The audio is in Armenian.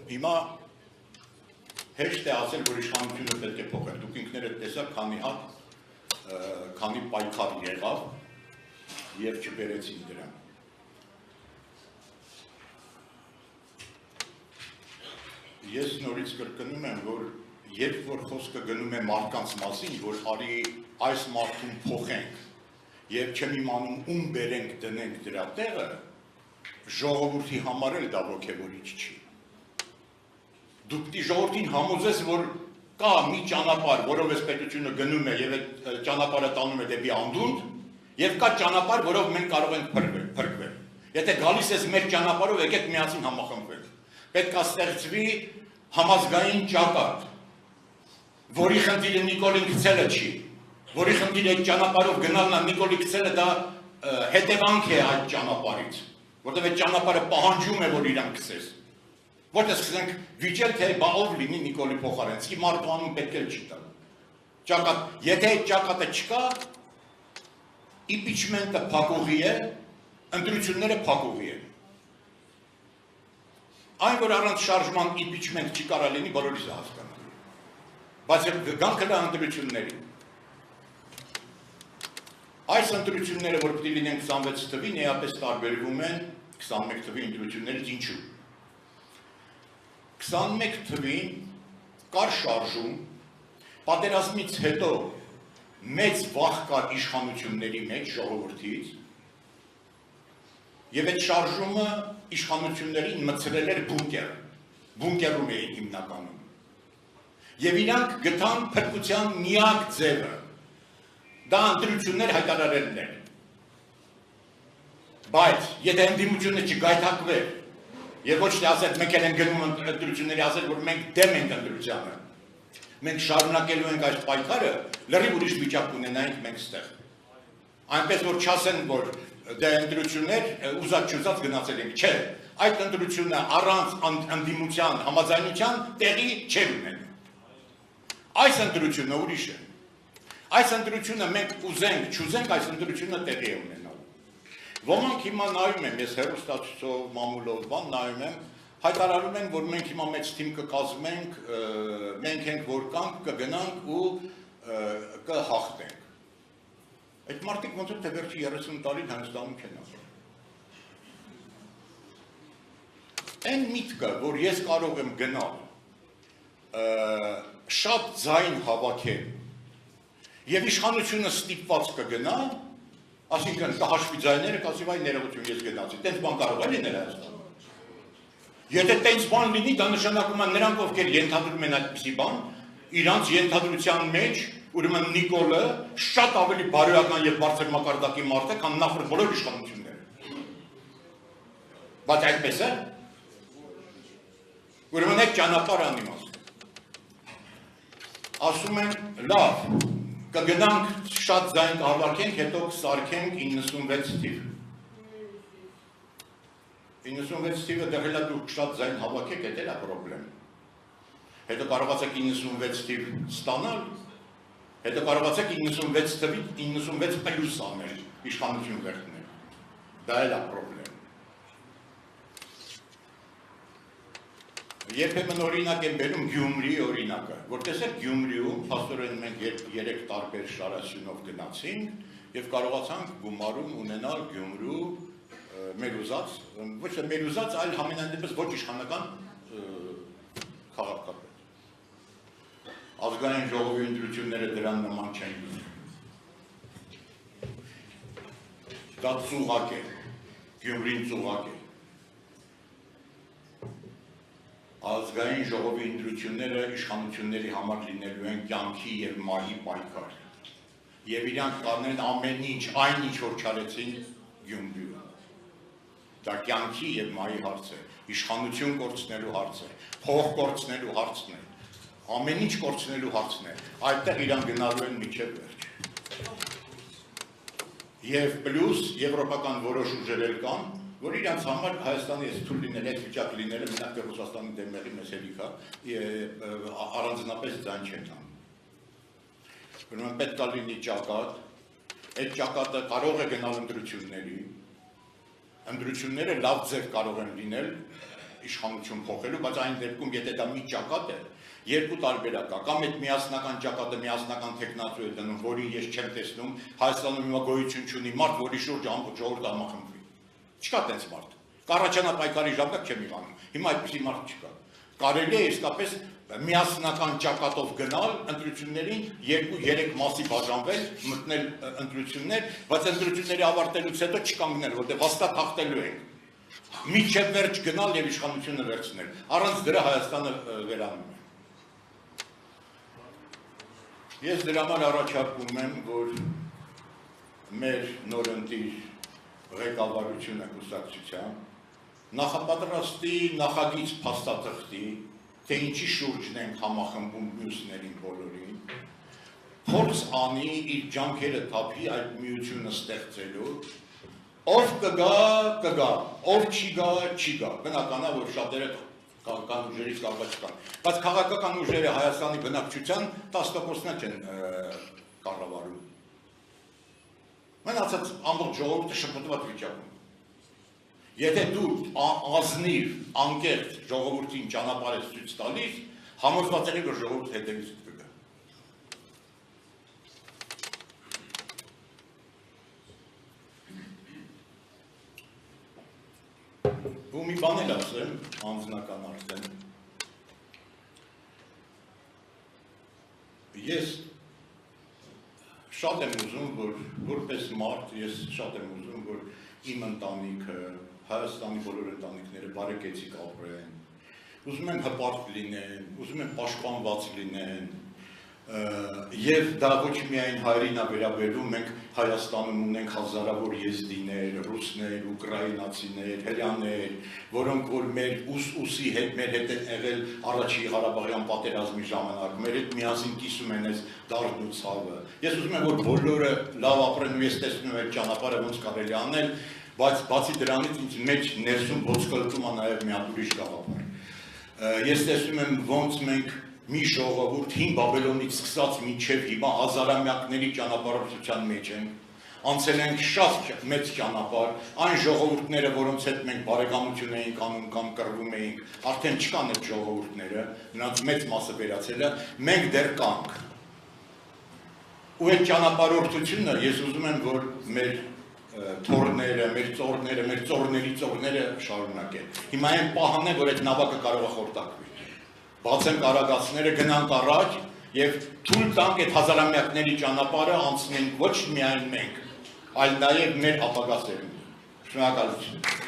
Հիմա հեշտ է ասել, որ իշխանությունը պետք է փոխել, դուք ինքներդ տեսաք, քանի պայքար եղավ և չբերեցին դրան։ Ես նորից կրկնում եմ, որ երբ որ խոսքը գնում է մարդկանց մասին, որ արի այս մարդուն փոխենք և չեմ իմանում ում բերենք դնենք դրա տեղը, ժողովրդի համար էլ դա ոգևորիչ չի։ Դու պիտի ժողովրդին համոզես, որ կա մի ճանապարհ, որով այս պետությունը գնում է և այդ ճանապարհը տանում է դեպի անդունդ, և կա ճանապարհ, որով մենք կարող ենք փրկվել։ Եթե գալիս ես մեր ճանապարհով, եկեք միասին համախմբվենք։ Պետք է ստեղծվի համազգային ճակատ, որի խնդիրը Նիկոլին գցելը չի, որի խնդիրը այդ ճանապարհով գնալն է, Նիկոլի գցելը դա հետևանք է այդ ճանապարհից, որտեղ այդ ճանապարհը պահանջում է, որ իրան գցես։ Որտեղ սկսենք վիճել, թե բա ով լինի Նիկոլի փոխարեն, իսկ մարդու անուն պետք է չի տա։ Ճակատ, եթե այդ ճակատը չկա, իմպիչմենտը փակուղի է, ընտրությունները փակուղի են։ Այն, որ առանց շարժման իմպիչմենտ չի կարա լինի, բոլորիս է հասկանալի։ Բայց գանքը դա ընտրությունների։ Այս ընտրությունները, որ պիտի լինեն 26 թվին, էապես տարբերվում են 21 թվի ընտրություններից ինչու։ 21 թվին կար շարժում, պատերազմից հետո մեծ վախ կար իշխանությունների մեջ, ժողովրդից, և այդ շարժումը իշխանություններին մտցրել էր բունկերում էին հիմնականում։ Եվ իրանք գտան փրկության միակ ձևը, դա ընտրություններ հայտարարելն էր։ Բայց եթե ընդդիմությունը չգայթակվեր, և ոչ թե ասել, մենք են գնում ընտրությունների ասել, որ մենք դեմ ենք ընտրությանը, մենք շարունակելու ենք այս պայքարը, լրիվ ուրիշ վիճակ ունենայինք մենք ստեղ։ Այնպես որ չասեն, որ դե ընտրություններ ուզած-չուզած գնացել ենք, չէ, այդ ընտրությունը առանց ընդդիմության, համաձայնության տեղի չէր ունենում։ Այս ընտրությունը ուրիշ է։ Այս ընտրությունը մենք ուզենք, չուզենք, այս ընտրությունը տեղի է ունենալ։ Ոմանք հիմա նայում եմ, ես հեռուստացույցով, մամուլով բան նայում եմ, հայտարարում են, որ մենք հիմա մեծ թիմ կկազմենք, մենք ենք որ կանք, կգնանք ու կհաղթենք։ Այդ մարդիկ ոնց որ թե վերջի 30 տարին Հայաստանում չեն ասում։ Այն միտքը, որ ես կարող եմ գնալ, շատ ձայն հավաքել, և իշխանությունը ստիպված կգնա, այսինքն կհաշվի ձայները, կասի վայ ներողություն ես գնացի, տենց բան կարող է լինել Հայաստանում։ Եթե տենց բան լինի, դա նշանակում է նրանք, ովքեր ենթադրում են այդպիսի բան, իրանց ենթադրության մեջ, ուրեմն Նիկոլը շատ ավելի բարոյական և բարձր մակարդակի մարդ է, քան նախորդ բոլոր իշխանությունները։ Բայց այդպես է։ Ուրեմն այդ ճանապարհը անիմաստ։ Ասում են, լավ, կգնանք շատ ձայն կհավաքենք, հետո կսարքենք 96 թիվ։ 96 թիվը դեղելա դուք շատ ձայն հավաքեք, էդ էլ է պրոբլեմ։ Հետո կարողացեք 96 թիվ ստանալ, հետո կարողացեք 96 թվից 96 պլյուս անել, իշխանություն վերցնել։ Դա էլ է պրոբլեմ։ Երբեմն օրինակ եմ բերում Գյումրիի օրինակը, որ տեսեք Գյումրիում, փաստորեն մենք 3 տարբեր շարասյունով գնացինք և կարողացանք գումարում ունենալ Գյումրու մեր ուզած, ոչ թե մեր ուզած, այլ համենայն դեպս ոչ իշխանական քաղաքապետ։ Ազգային ժողովի ընտրությունները դրան նման չեն լինում։ Դա ծուղակ է, Գյումրին ծուղակ է։ Ազգային ժողովի ընտրությունները իշխանությունների համար լինելու են կյանքի և մահի պայքար։ Եվ իրանք կանեն ամեն ինչ, այն ինչ որ չարեցին Գյումրիում։ Դա կյանքի և մահի հարց է, իշխանություն կորցնելու հարց է, փող կորցնելու հարցն է, ամեն ինչ կորցնելու հարցն է, այդտեղ իրան գնալու են մինչև վերջ։ Եվ պլյուս եվրոպական որոշ ուժեր կան, որ իրանց համար Հայաստանի ես թույլ լինել այդ վիճակ լինելը մենակ թե Ռուսաստանի դեմերի մեզ հելիքա առանձնապես ձայն չեն անում։ Ուրեմն պետք է լինի ճակատ, այդ ճակատը կարող է գնալ ընտրությունների, ընտրությունները լավ ձև կարող են լինել իշխանություն փոխելու, բայց այն դեպքում, եթե դա մի ճակատ է, երկու տարբերակ կա, կամ այդ միասնական ճակատը միասնական տեխնացու է դնում, որին ես չեմ տեսնում, Հայաստանում հիմա գոյություն չունի մարդ, որի շուրջ ամբողջ ժողովուրդը համախմբվի։ Չկա տենց մարդ։ Կառաջանա պայքարի ժամանակ չեմ իմանում։ Հիմա այդպիսի մարդ չկա։ Կարելի է իսկապես միասնական ճակատով գնալ ընտրություններին, 2-3 մասի բաժանվել, մտնել ընտրություններ, բայց ընտրությունների ավարտելուց հետո չկանգնել, որտեղ հաստատ հաղթելու ենք։ Մինչև վերջ գնալ եւ իշխանությունը վերցնել։ Առանց դրա Հայաստանը վերանում է։ Ես դրա համար առաջարկում եմ, որ մեր նորընտիր ղեկավարությունը կուսակցության նախապատրաստի, նախագիծ փաստաթղթի, թե ինչի շուրջն ենք համախմբում մյուսներին բոլորին, փորձ անի իր ջանքերը թափի այդ միությունը ստեղծելու, ով կգա, ով չի գա, բնական է, որ շատերը քաղաքական ուժերից կարող չկան, բայց քաղաքական ուժերը Հայաստանի բնակչության 10%-ն չեն կառավարում։ Մնացած ամբողջ ժողովուրդը շփոթված վիճակում։ Եթե դու ազնիվ, անկեղծ ժողովրդին ճանապարհ ես ցույց տալիս, համոզված եմ, որ ժողովուրդը հետևից կգա։ Ու մի բան էլ ասեմ, անձնական արդեն։ Ես շատ եմ ուզում, որ որպես մարդ, ես շատ եմ ուզում, որ իմ ընտանիքը, Հայաստանի բոլոր ընտանիքները բարեկեցիկ ապրեն, ուզում եմ հպարտ լինեն, ուզում եմ պաշտպանված լինեն, եւ դա ոչ միայն հայրին է վերաբերում, մենք Հայաստանում ունենք հազարավոր եզդիներ, ռուսներ, ուկրաինացիներ, հրեաներ, որոնք որ մեր ուսի հետ մեր հետ են եղել առաջի Ղարաբաղյան պատերազմի ժամանակ, մեր հետ միասին կիսում են այս դարդն ու ցավը։ Ես ուզում եմ, որ բոլորը լավ ապրեն ու ես տեսնում եմ այդ ճանապարհը ոնց կարելի անել, բայց բացի դրանից ինձ մեջ ներսում ոսկորտում է նաև մի հատ ուրիշ գաղափար։ Ես տեսնում եմ ոնց մենք մի ժողովուրդ հին Բաբելոնից սկսած մինչև հիմա հազարամյակների ճանապարհորդության մեջ ենք, անցել ենք շատ մեծ ճանապարհ, այն ժողովուրդները, որոնց հետ մենք բարեկամություն էինք անում կամ կռվում էինք, արդեն չկան այդ ժողովուրդները, նրանց մեծ մասը վերացել է, մենք դեռ կանք։ Ու այդ ճանապարհորդությունը ես ուզում եմ, որ մեր թորները, մեր ծորների ծորները շարունակեն։ Հիմա այն պահան է, որ այդ նավակը կարող է խորտակվի։ Բացենք արագածները, գնանք առաջ եւ թույլ տանք այդ հազարամյակների ճանապարհը անցնենք ոչ միայն մենք, այլ նաեւ մեր ապագա սերունդը։ Շնորհակալություն։